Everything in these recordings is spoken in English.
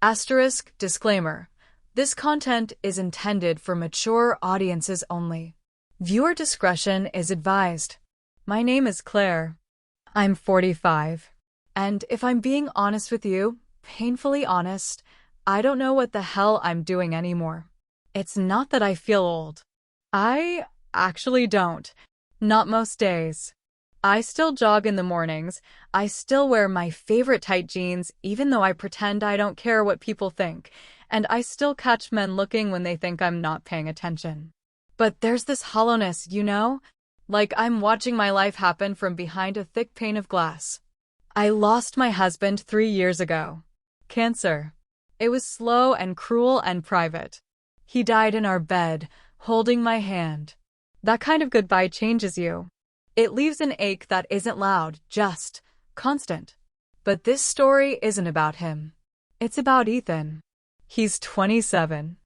Asterisk disclaimer. This content is intended for mature audiences only. Viewer discretion is advised. My name is Claire. I'm 45. And if I'm being honest with you, painfully honest, I don't know what the hell I'm doing anymore. It's not that I feel old. I actually don't. Not most days. I still jog in the mornings. I still wear my favorite tight jeans even though I pretend I don't care what people think. And I still catch men looking when they think I'm not paying attention. But there's this hollowness, you know? Like I'm watching my life happen from behind a thick pane of glass. I lost my husband 3 years ago. Cancer. It was slow and cruel and private. He died in our bed, holding my hand. That kind of goodbye changes you. It leaves an ache that isn't loud, just constant. But this story isn't about him. It's about Ethan. He's 27.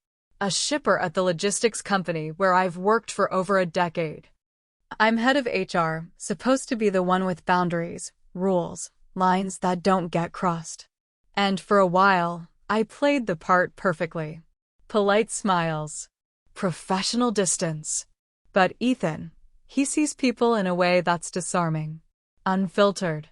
A shipper at the logistics company where I've worked for over a decade. I'm head of HR, supposed to be the one with boundaries, rules, lines that don't get crossed. And for a while, I played the part perfectly. Polite smiles. Professional distance. But Ethan, he sees people in a way that's disarming. Unfiltered.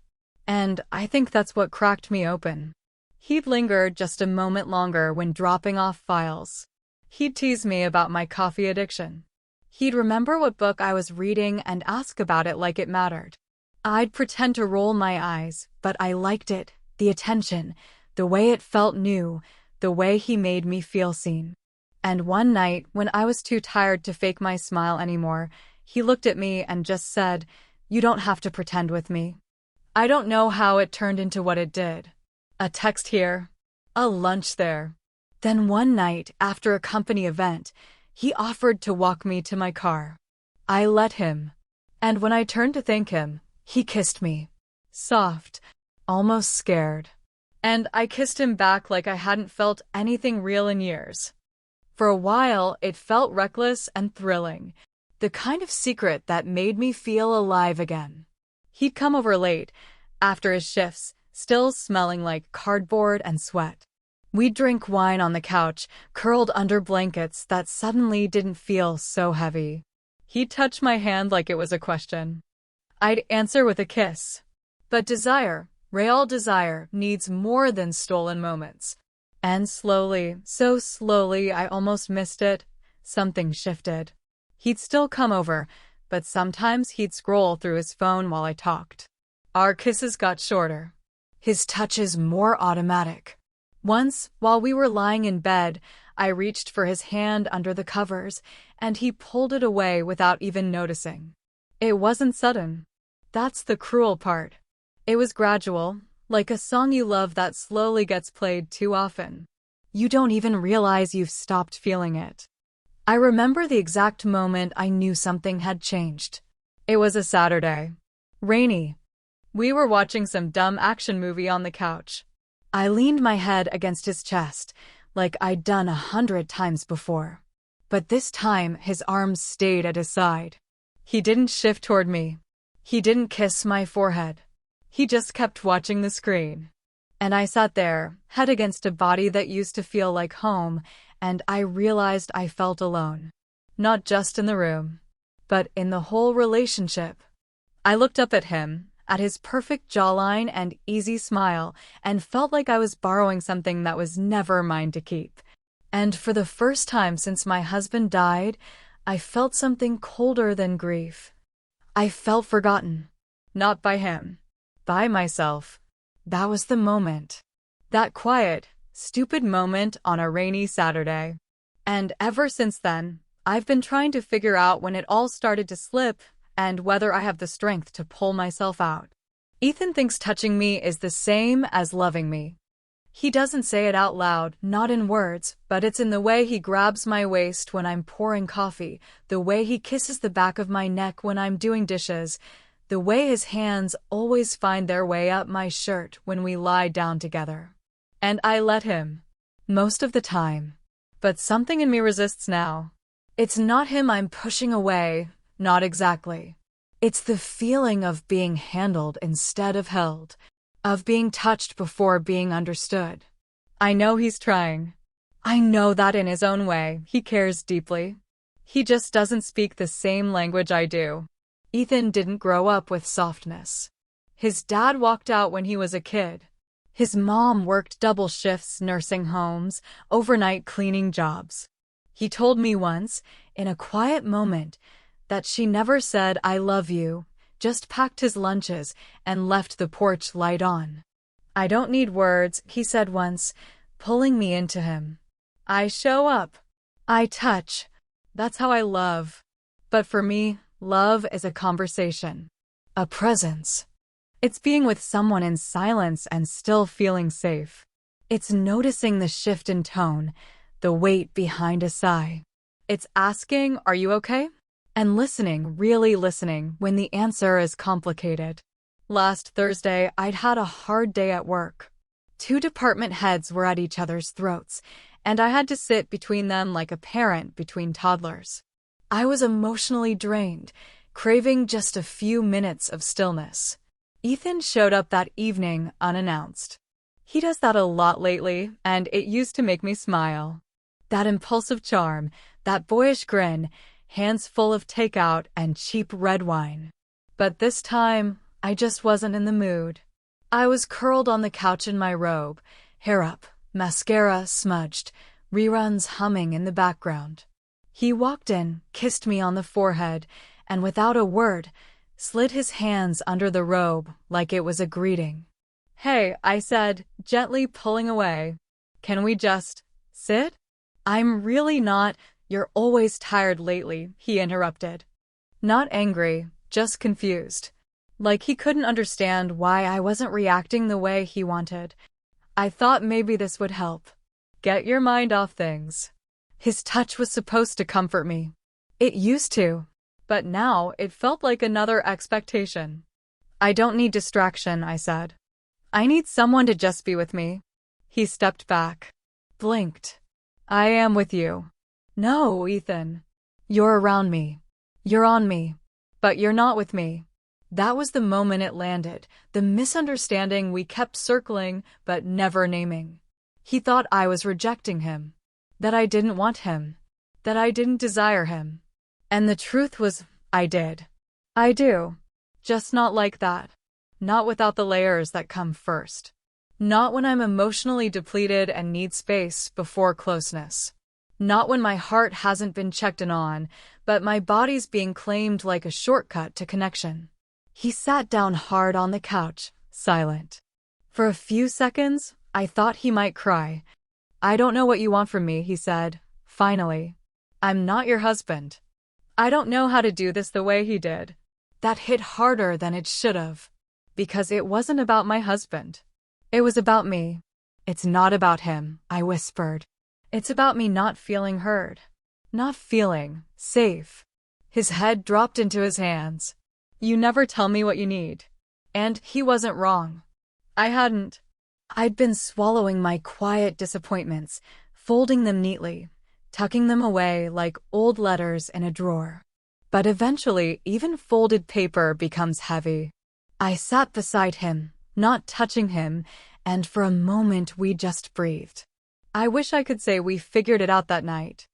And I think that's what cracked me open. He'd linger just a moment longer when dropping off files. He'd tease me about my coffee addiction. He'd remember what book I was reading and ask about it like it mattered. I'd pretend to roll my eyes, but I liked it, the attention, the way it felt new, the way he made me feel seen. And one night, when I was too tired to fake my smile anymore, he looked at me and just said, "You don't have to pretend with me." I don't know how it turned into what it did. A text here, a lunch there. Then one night, after a company event, he offered to walk me to my car. I let him. And when I turned to thank him, he kissed me. Soft, almost scared. And I kissed him back like I hadn't felt anything real in years. For a while, it felt reckless and thrilling. The kind of secret that made me feel alive again. He'd come over late, after his shifts, still smelling like cardboard and sweat. We'd drink wine on the couch, curled under blankets that suddenly didn't feel so heavy. He'd touch my hand like it was a question. I'd answer with a kiss. But desire, real desire, needs more than stolen moments. And slowly, so slowly I almost missed it, something shifted. He'd still come over, but sometimes he'd scroll through his phone while I talked. Our kisses got shorter. His touches more automatic. Once, while we were lying in bed, I reached for his hand under the covers, and he pulled it away without even noticing. It wasn't sudden. That's the cruel part. It was gradual, like a song you love that slowly gets played too often. You don't even realize you've stopped feeling it. I remember the exact moment I knew something had changed. It was a Saturday. Rainy. We were watching some dumb action movie on the couch. I leaned my head against his chest, like I'd done 100 times before. But this time, his arms stayed at his side. He didn't shift toward me. He didn't kiss my forehead. He just kept watching the screen. And I sat there, head against a body that used to feel like home, and I realized I felt alone. Not just in the room, but in the whole relationship. I looked up at him, at his perfect jawline and easy smile, and felt like I was borrowing something that was never mine to keep. And for the first time since my husband died, I felt something colder than grief. I felt forgotten. Not by him. By myself. That was the moment. That quiet, stupid moment on a rainy Saturday. And ever since then, I've been trying to figure out when it all started to slip, and whether I have the strength to pull myself out. Ethan thinks touching me is the same as loving me. He doesn't say it out loud, not in words, but it's in the way he grabs my waist when I'm pouring coffee, the way he kisses the back of my neck when I'm doing dishes, the way his hands always find their way up my shirt when we lie down together. And I let him. Most of the time. But something in me resists now. It's not him I'm pushing away. Not exactly. It's the feeling of being handled instead of held, of being touched before being understood. I know he's trying. I know that in his own way, he cares deeply. He just doesn't speak the same language I do. Ethan didn't grow up with softness. His dad walked out when he was a kid. His mom worked double shifts nursing homes, overnight cleaning jobs. He told me once, in a quiet moment, that she never said, "I love you," just packed his lunches and left the porch light on. "I don't need words," he said once, pulling me into him. "I show up. I touch. That's how I love." But for me, love is a conversation. A presence. It's being with someone in silence and still feeling safe. It's noticing the shift in tone, the weight behind a sigh. It's asking, "Are you okay?" And listening, really listening, when the answer is complicated. Last Thursday, I'd had a hard day at work. 2 department heads were at each other's throats, and I had to sit between them like a parent between toddlers. I was emotionally drained, craving just a few minutes of stillness. Ethan showed up that evening unannounced. He does that a lot lately, and it used to make me smile. That impulsive charm, that boyish grin, hands full of takeout and cheap red wine. But this time, I just wasn't in the mood. I was curled on the couch in my robe, hair up, mascara smudged, reruns humming in the background. He walked in, kissed me on the forehead, and without a word, slid his hands under the robe like it was a greeting. "Hey," I said, gently pulling away. "Can we just sit?" "I'm really not. You're always tired lately," he interrupted. Not angry, just confused. Like he couldn't understand why I wasn't reacting the way he wanted. I thought maybe this would help. Get your mind off things. His touch was supposed to comfort me. It used to. But now it felt like another expectation. "I don't need distraction," I said. "I need someone to just be with me." He stepped back. Blinked. "I am with you." "No, Ethan. You're around me. You're on me. But you're not with me." That was the moment it landed, the misunderstanding we kept circling but never naming. He thought I was rejecting him. That I didn't want him. That I didn't desire him. And the truth was, I did. I do. Just not like that. Not without the layers that come first. Not when I'm emotionally depleted and need space before closeness. Not when my heart hasn't been checked in on, but my body's being claimed like a shortcut to connection. He sat down hard on the couch, silent. For a few seconds, I thought he might cry. "I don't know what you want from me," he said, finally. "I'm not your husband." I don't know how to do this the way he did. That hit harder than it should have. Because it wasn't about my husband. It was about me. "It's not about him," I whispered. "It's about me not feeling heard. Not feeling safe." His head dropped into his hands. "You never tell me what you need." And he wasn't wrong. I hadn't. I'd been swallowing my quiet disappointments, folding them neatly, tucking them away like old letters in a drawer. But eventually, even folded paper becomes heavy. I sat beside him, not touching him, and for a moment we just breathed. I wish I could say we figured it out that night.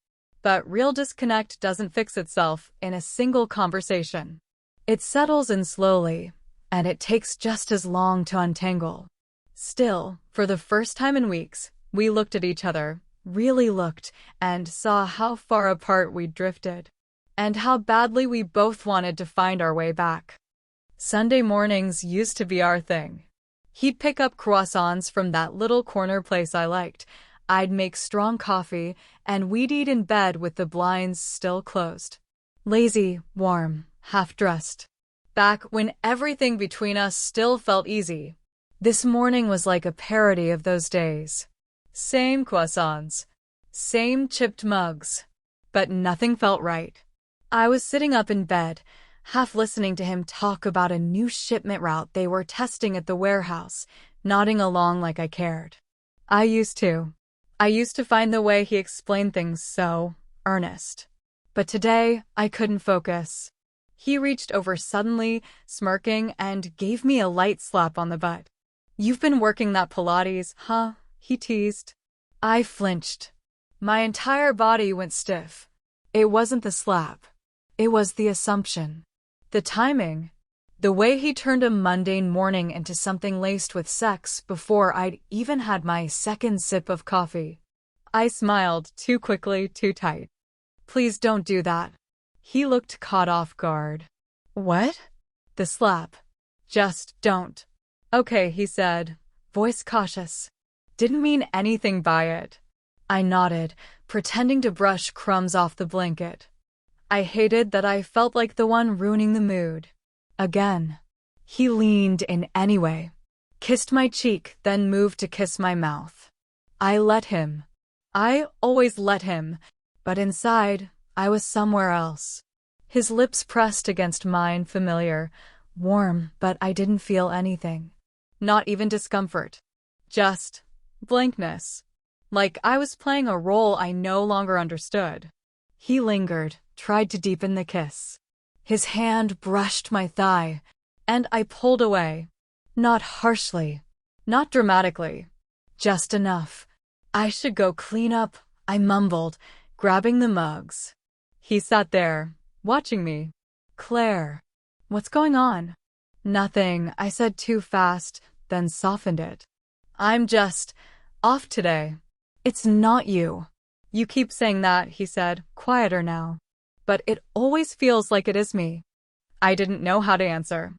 But real disconnect doesn't fix itself in a single conversation. It settles in slowly, and it takes just as long to untangle. Still, for the first time in weeks, we looked at each other, really looked, and saw how far apart we'd drifted. And how badly we both wanted to find our way back. Sunday mornings used to be our thing. He'd pick up croissants from that little corner place I liked. I'd make strong coffee, and we'd eat in bed with the blinds still closed. Lazy, warm, half-dressed. Back when everything between us still felt easy. This morning was like a parody of those days. Same croissants. Same chipped mugs. But nothing felt right. I was sitting up in bed, half listening to him talk about a new shipment route they were testing at the warehouse, nodding along like I cared. I used to find the way he explained things so earnest. But today, I couldn't focus. He reached over suddenly, smirking, and gave me a light slap on the butt. "You've been working that Pilates, huh?" he teased. I flinched. My entire body went stiff. It wasn't the slap. It was the assumption. The timing. The way he turned a mundane morning into something laced with sex before I'd even had my second sip of coffee. I smiled, too quickly, too tight. Please don't do that. He looked caught off guard. What? The slap. Just don't. Okay, he said, voice cautious. Didn't mean anything by it. I nodded, pretending to brush crumbs off the blanket. I hated that I felt like the one ruining the mood. Again. He leaned in anyway, kissed my cheek, then moved to kiss my mouth. I let him. I always let him, but inside, I was somewhere else. His lips pressed against mine, familiar, warm, but I didn't feel anything. Not even discomfort. Just blankness. Like I was playing a role I no longer understood. He lingered, tried to deepen the kiss. His hand brushed my thigh, and I pulled away. Not harshly, not dramatically. Just enough. I should go clean up, I mumbled, grabbing the mugs. He sat there, watching me. Claire, what's going on? Nothing, I said too fast, then softened it. I'm just off today. It's not you. You keep saying that, he said, quieter now. But it always feels like it is me. I didn't know how to answer.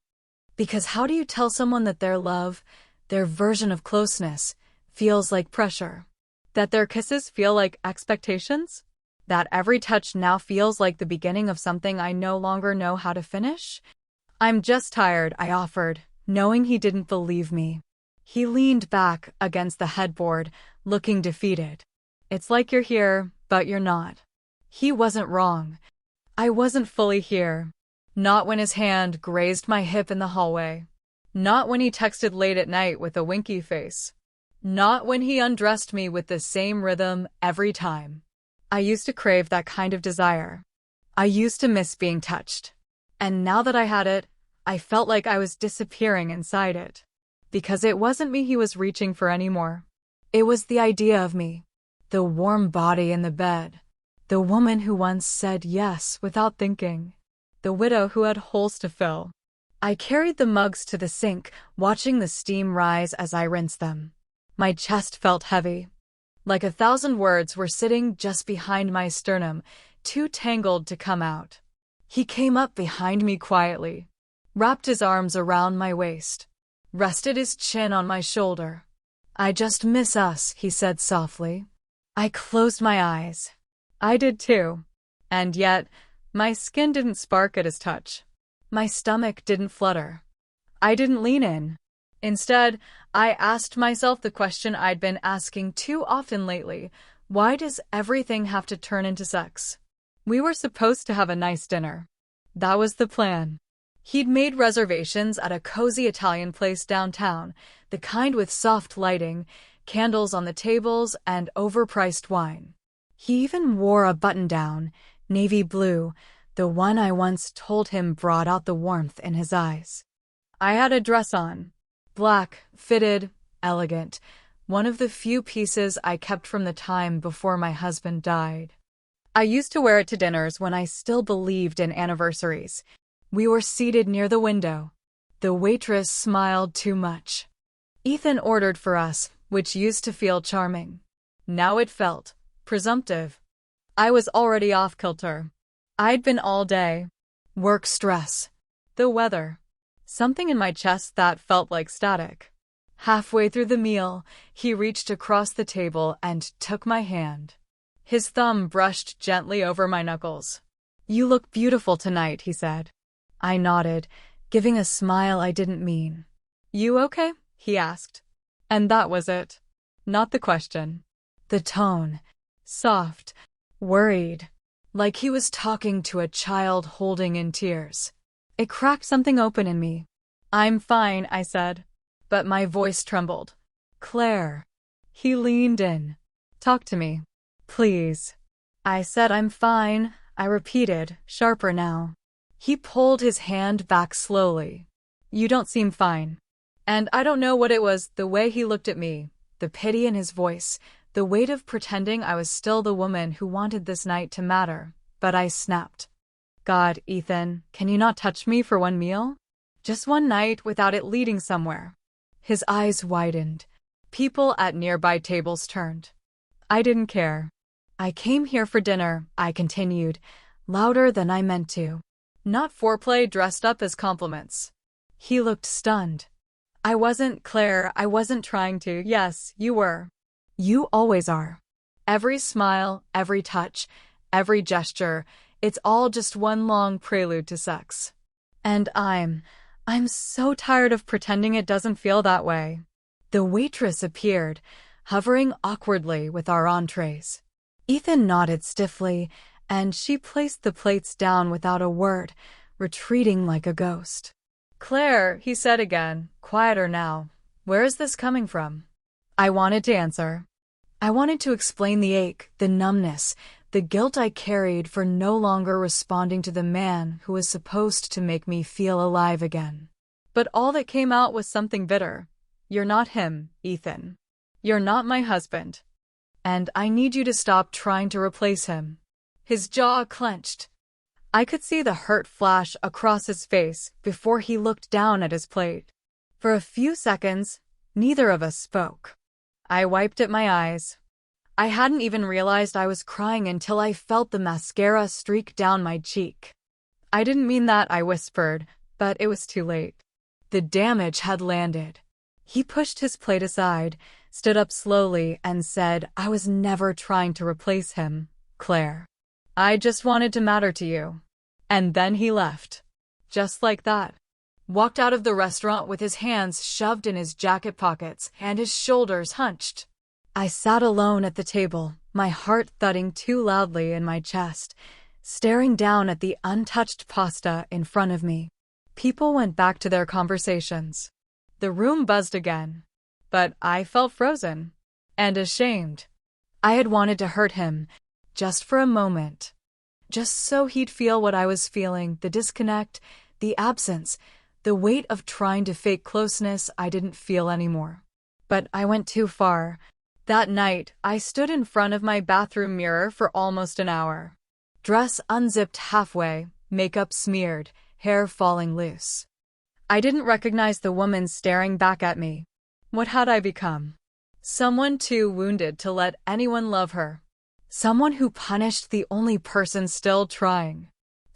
Because how do you tell someone that their love, their version of closeness, feels like pressure? That their kisses feel like expectations? That every touch now feels like the beginning of something I no longer know how to finish? I'm just tired, I offered, knowing he didn't believe me. He leaned back against the headboard, looking defeated. It's like you're here, but you're not. He wasn't wrong. I wasn't fully here. Not when his hand grazed my hip in the hallway. Not when he texted late at night with a winky face. Not when he undressed me with the same rhythm every time. I used to crave that kind of desire. I used to miss being touched. And now that I had it, I felt like I was disappearing inside it. Because it wasn't me he was reaching for anymore. It was the idea of me. The warm body in the bed. The woman who once said yes without thinking. The widow who had holes to fill. I carried the mugs to the sink, watching the steam rise as I rinsed them. My chest felt heavy. Like 1,000 words were sitting just behind my sternum, too tangled to come out. He came up behind me quietly, wrapped his arms around my waist, rested his chin on my shoulder. I just miss us, he said softly. I closed my eyes. I did too. And yet, my skin didn't spark at his touch. My stomach didn't flutter. I didn't lean in. Instead, I asked myself the question I'd been asking too often lately. Why does everything have to turn into sex? We were supposed to have a nice dinner. That was the plan. He'd made reservations at a cozy Italian place downtown, the kind with soft lighting, candles on the tables, and overpriced wine. He even wore a button-down, navy blue, the one I once told him brought out the warmth in his eyes. I had a dress on. Black, fitted, elegant, one of the few pieces I kept from the time before my husband died. I used to wear it to dinners when I still believed in anniversaries. We were seated near the window. The waitress smiled too much. Ethan ordered for us, which used to feel charming. Now it felt presumptive. I was already off kilter. I'd been all day. Work stress. The weather. Something in my chest that felt like static. Halfway through the meal, he reached across the table and took my hand. His thumb brushed gently over my knuckles. You look beautiful tonight, he said. I nodded, giving a smile I didn't mean. You okay? He asked. And that was it. Not the question. The tone. Soft. Worried. Like he was talking to a child holding in tears. It cracked something open in me. I'm fine, I said. But my voice trembled. Claire. He leaned in. Talk to me. Please. I said I'm fine, I repeated, sharper now. He pulled his hand back slowly. You don't seem fine. And I don't know what it was, the way he looked at me, the pity in his voice, The weight of pretending I was still the woman who wanted this night to matter, but I snapped. God, Ethan, can you not touch me for one meal? Just one night without it leading somewhere. His eyes widened. People at nearby tables turned. I didn't care. I came here for dinner, I continued, louder than I meant to. Not foreplay dressed up as compliments. He looked stunned. I wasn't, Claire, I wasn't trying to. Yes, you were. You always are. Every smile, every touch, every gesture, it's all just one long prelude to sex. And I'm so tired of pretending it doesn't feel that way. The waitress appeared, hovering awkwardly with our entrees. Ethan nodded stiffly, and she placed the plates down without a word, retreating like a ghost. Claire, he said again, quieter now. Where is this coming from? I wanted to answer. I wanted to explain the ache, the numbness, the guilt I carried for no longer responding to the man who was supposed to make me feel alive again. But all that came out was something bitter. You're not him, Ethan. You're not my husband. And I need you to stop trying to replace him. His jaw clenched. I could see the hurt flash across his face before he looked down at his plate. For a few seconds, neither of us spoke. I wiped at my eyes. I hadn't even realized I was crying until I felt the mascara streak down my cheek. I didn't mean that, I whispered, but it was too late. The damage had landed. He pushed his plate aside, stood up slowly, and said, I was never trying to replace him, Claire. I just wanted to matter to you. And then he left. Just like that. Walked out of the restaurant with his hands shoved in his jacket pockets and his shoulders hunched. I sat alone at the table, my heart thudding too loudly in my chest, staring down at the untouched pasta in front of me. People went back to their conversations. The room buzzed again. But I felt frozen. And ashamed. I had wanted to hurt him, just for a moment. Just so he'd feel what I was feeling, the disconnect, the absence, the weight of trying to fake closeness I didn't feel anymore. But I went too far. That night, I stood in front of my bathroom mirror for almost an hour. Dress unzipped halfway, makeup smeared, hair falling loose. I didn't recognize the woman staring back at me. What had I become? Someone too wounded to let anyone love her. Someone who punished the only person still trying.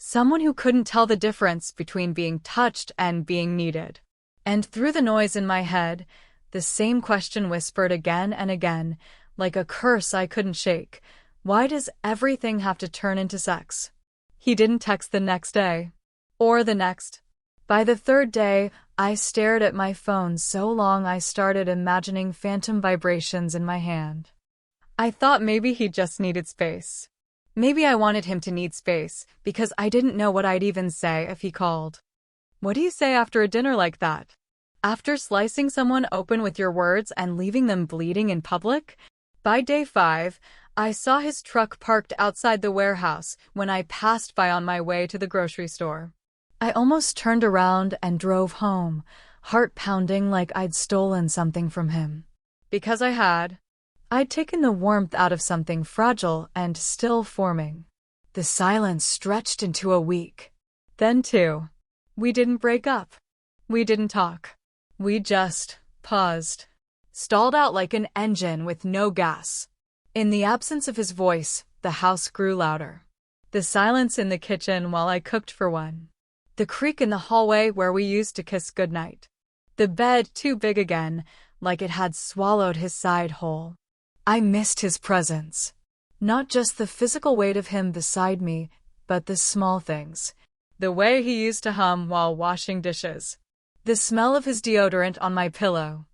Someone who couldn't tell the difference between being touched and being needed. And through the noise in my head, the same question whispered again and again, like a curse I couldn't shake. Why does everything have to turn into sex? He didn't text the next day. Or the next. By the third day, I stared at my phone so long I started imagining phantom vibrations in my hand. I thought maybe he just needed space. Maybe I wanted him to need space, because I didn't know what I'd even say if he called. What do you say after a dinner like that? After slicing someone open with your words and leaving them bleeding in public? By day 5, I saw his truck parked outside the warehouse when I passed by on my way to the grocery store. I almost turned around and drove home, heart pounding like I'd stolen something from him. Because I had. I'd taken the warmth out of something fragile and still forming. The silence stretched into a week. Then 2. We didn't break up. We didn't talk. We just paused. Stalled out like an engine with no gas. In the absence of his voice, the house grew louder. The silence in the kitchen while I cooked for one. The creak in the hallway where we used to kiss goodnight. The bed too big again, like it had swallowed his side whole. I missed his presence. Not just the physical weight of him beside me, but the small things. The way he used to hum while washing dishes. The smell of his deodorant on my pillow.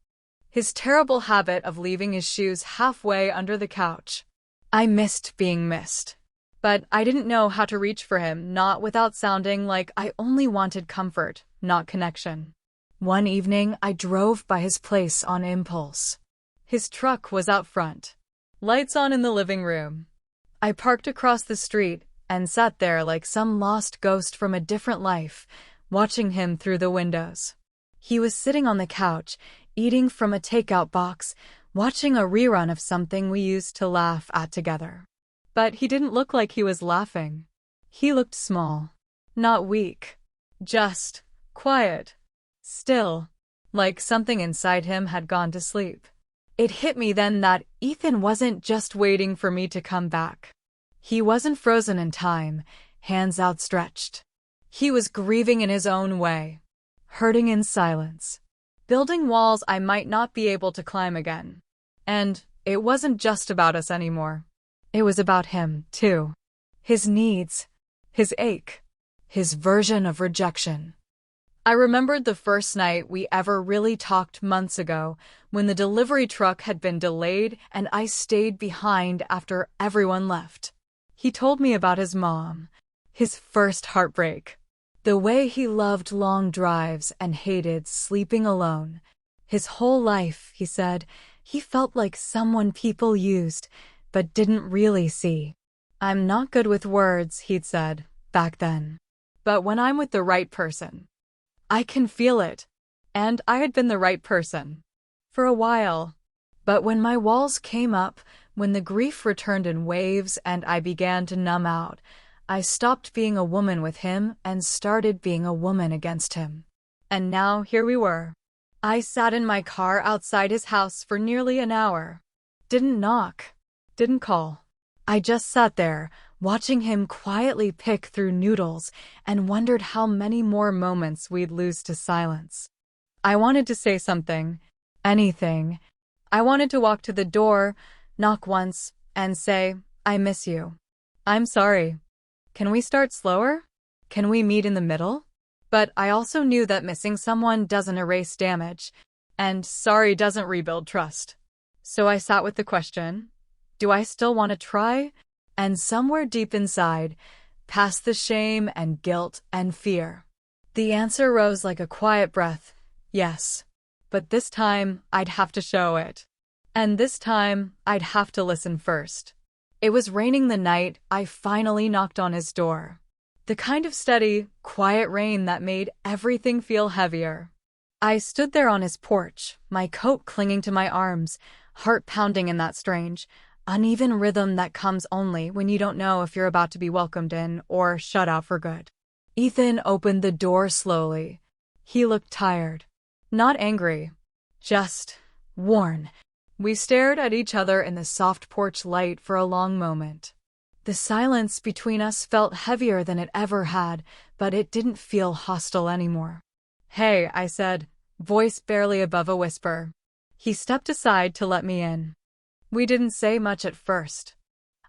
His terrible habit of leaving his shoes halfway under the couch. I missed being missed. But I didn't know how to reach for him, not without sounding like I only wanted comfort, not connection. One evening, I drove by his place on impulse. His truck was out front. Lights on in the living room. I parked across the street and sat there like some lost ghost from a different life, watching him through the windows. He was sitting on the couch, eating from a takeout box, watching a rerun of something we used to laugh at together. But he didn't look like he was laughing. He looked small, not weak, just quiet, still, like something inside him had gone to sleep. It hit me then that Ethan wasn't just waiting for me to come back. He wasn't frozen in time, hands outstretched. He was grieving in his own way, hurting in silence, building walls I might not be able to climb again. And it wasn't just about us anymore. It was about him, too. His needs, his ache, his version of rejection. I remembered the first night we ever really talked months ago, when the delivery truck had been delayed and I stayed behind after everyone left. He told me about his mom, his first heartbreak, the way he loved long drives and hated sleeping alone. His whole life, he said, he felt like someone people used, but didn't really see. I'm not good with words, he'd said, back then. But when I'm with the right person, I can feel it. And I had been the right person. For a while. But when my walls came up, when the grief returned in waves and I began to numb out, I stopped being a woman with him and started being a woman against him. And now here we were. I sat in my car outside his house for nearly an hour. Didn't knock. Didn't call. I just sat there, watching him quietly pick through noodles, and wondered how many more moments we'd lose to silence. I wanted to say something. Anything. I wanted to walk to the door, knock once, and say, I miss you. I'm sorry. Can we start slower? Can we meet in the middle? But I also knew that missing someone doesn't erase damage, and sorry doesn't rebuild trust. So I sat with the question, do I still want to try? And somewhere deep inside, past the shame and guilt and fear, the answer rose like a quiet breath, yes. But this time, I'd have to show it. And this time, I'd have to listen first. It was raining the night I finally knocked on his door. The kind of steady, quiet rain that made everything feel heavier. I stood there on his porch, my coat clinging to my arms, heart pounding in that strange, uneven rhythm that comes only when you don't know if you're about to be welcomed in or shut out for good. Ethan opened the door slowly. He looked tired. Not angry. Just worn. We stared at each other in the soft porch light for a long moment. The silence between us felt heavier than it ever had, but it didn't feel hostile anymore. Hey, I said, voice barely above a whisper. He stepped aside to let me in. We didn't say much at first.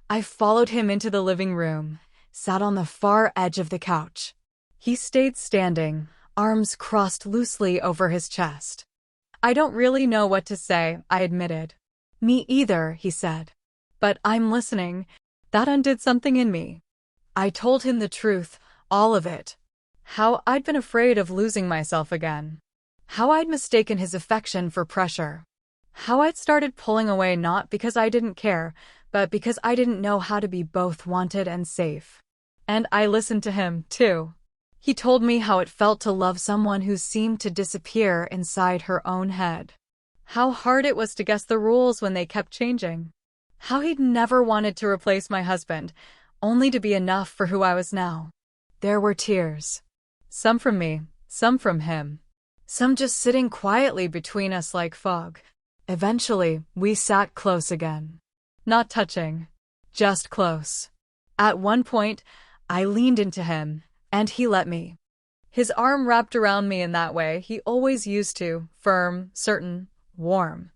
I followed him into the living room, sat on the far edge of the couch. He stayed standing, arms crossed loosely over his chest. I don't really know what to say, I admitted. Me either, he said. But I'm listening. That undid something in me. I told him the truth, all of it. How I'd been afraid of losing myself again. How I'd mistaken his affection for pressure. How I'd started pulling away not because I didn't care, but because I didn't know how to be both wanted and safe. And I listened to him, too. He told me how it felt to love someone who seemed to disappear inside her own head. How hard it was to guess the rules when they kept changing. How he'd never wanted to replace my husband, only to be enough for who I was now. There were tears. Some from me, some from him. Some just sitting quietly between us like fog. Eventually, we sat close again. Not touching, just close. At one point, I leaned into him, and he let me. His arm wrapped around me in that way he always used to, firm, certain, warm.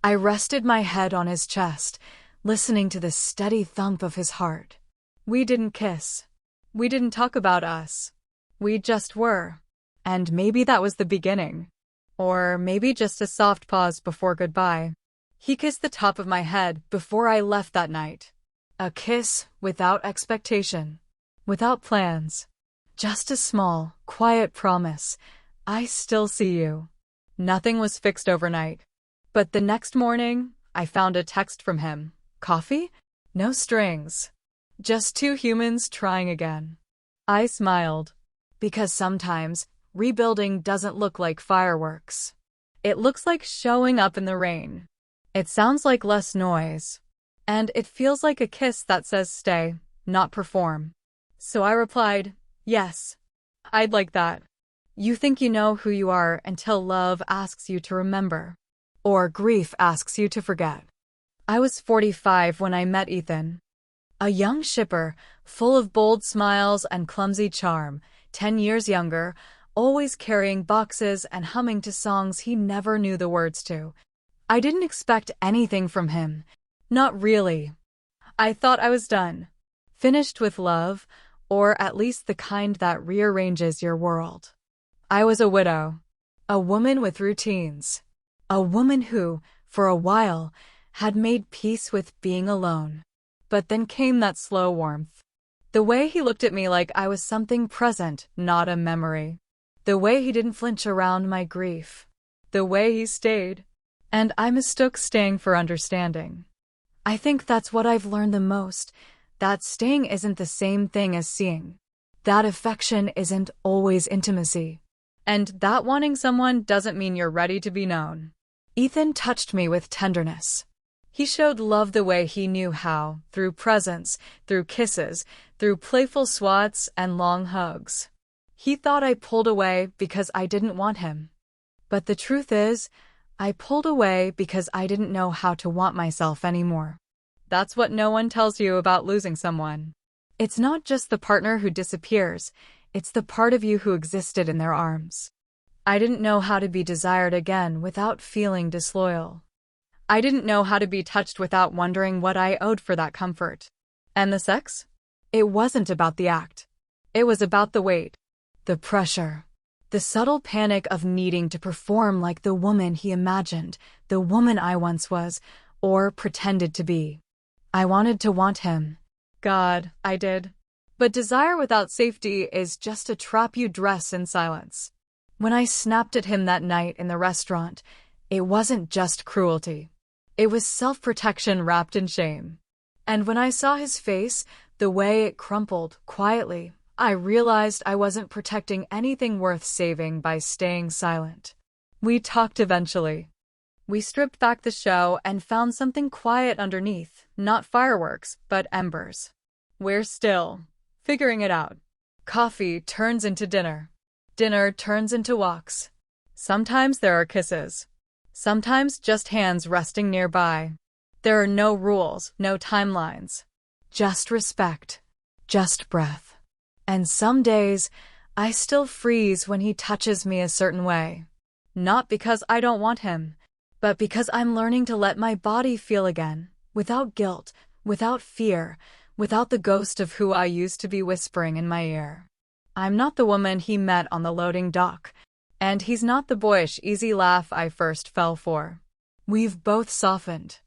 I rested my head on his chest, listening to the steady thump of his heart. We didn't kiss. We didn't talk about us. We just were. And maybe that was the beginning. Or maybe just a soft pause before goodbye. He kissed the top of my head before I left that night. A kiss without expectation, without plans. Just a small, quiet promise. I still see you. Nothing was fixed overnight. But the next morning, I found a text from him. Coffee? No strings. Just two humans trying again. I smiled. Because sometimes, rebuilding doesn't look like fireworks. It looks like showing up in the rain. It sounds like less noise. And it feels like a kiss that says stay, not perform. So I replied, yes, I'd like that. You think you know who you are until love asks you to remember. Or grief asks you to forget. I was 45 when I met Ethan. A young shipper, full of bold smiles and clumsy charm, 10 years younger, always carrying boxes and humming to songs he never knew the words to. I didn't expect anything from him. Not really. I thought I was done. Finished with love, or at least the kind that rearranges your world. I was a widow. A woman with routines. A woman who, for a while, had made peace with being alone. But then came that slow warmth. The way he looked at me like I was something present, not a memory. The way he didn't flinch around my grief. The way he stayed. And I mistook staying for understanding. I think that's what I've learned the most, that staying isn't the same thing as seeing. That affection isn't always intimacy. And that wanting someone doesn't mean you're ready to be known. Ethan touched me with tenderness. He showed love the way he knew how, through presence, through kisses, through playful swats and long hugs. He thought I pulled away because I didn't want him. But the truth is, I pulled away because I didn't know how to want myself anymore. That's what no one tells you about losing someone. It's not just the partner who disappears, it's the part of you who existed in their arms. I didn't know how to be desired again without feeling disloyal. I didn't know how to be touched without wondering what I owed for that comfort. And the sex? It wasn't about the act. It was about the weight, the pressure, the subtle panic of needing to perform like the woman he imagined, the woman I once was, or pretended to be. I wanted to want him. God, I did. But desire without safety is just a trap you dress in silence. When I snapped at him that night in the restaurant, it wasn't just cruelty. It was self-protection wrapped in shame. And when I saw his face, the way it crumpled, quietly, I realized I wasn't protecting anything worth saving by staying silent. We talked eventually. We stripped back the show and found something quiet underneath, not fireworks, but embers. We're still figuring it out. Coffee turns into dinner. Dinner turns into walks. Sometimes there are kisses. Sometimes just hands resting nearby. There are no rules, no timelines. Just respect. Just breath. And some days, I still freeze when he touches me a certain way. Not because I don't want him, but because I'm learning to let my body feel again, without guilt, without fear, without the ghost of who I used to be whispering in my ear. I'm not the woman he met on the loading dock, and he's not the boyish, easy laugh I first fell for. We've both softened.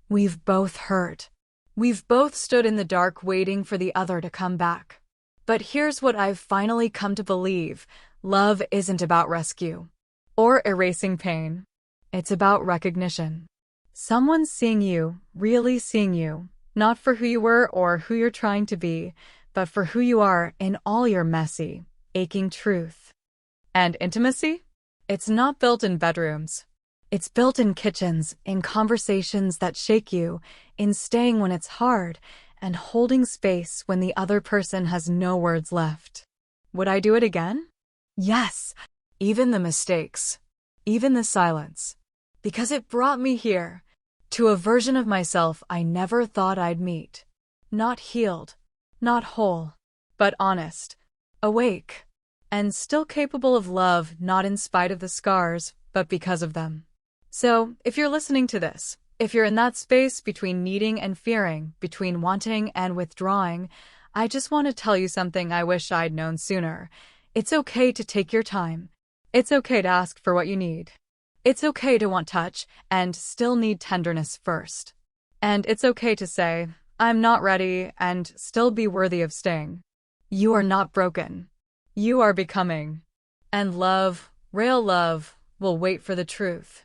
We've both hurt. We've both stood in the dark waiting for the other to come back. But here's what I've finally come to believe. Love isn't about rescue or erasing pain. It's about recognition. Someone seeing you, really seeing you, not for who you were or who you're trying to be, but for who you are in all your messy, aching truth. And intimacy? It's not built in bedrooms. It's built in kitchens, in conversations that shake you, in staying when it's hard, and holding space when the other person has no words left. Would I do it again? Yes, even the mistakes, even the silence. Because it brought me here, to a version of myself I never thought I'd meet. Not healed, not whole, but honest, awake, and still capable of love, not in spite of the scars, but because of them. So, if you're listening to this, if you're in that space between needing and fearing, between wanting and withdrawing, I just want to tell you something I wish I'd known sooner. It's okay to take your time. It's okay to ask for what you need. It's okay to want touch and still need tenderness first. And it's okay to say, I'm not ready, and still be worthy of staying. You are not broken. You are becoming. And love, real love, will wait for the truth.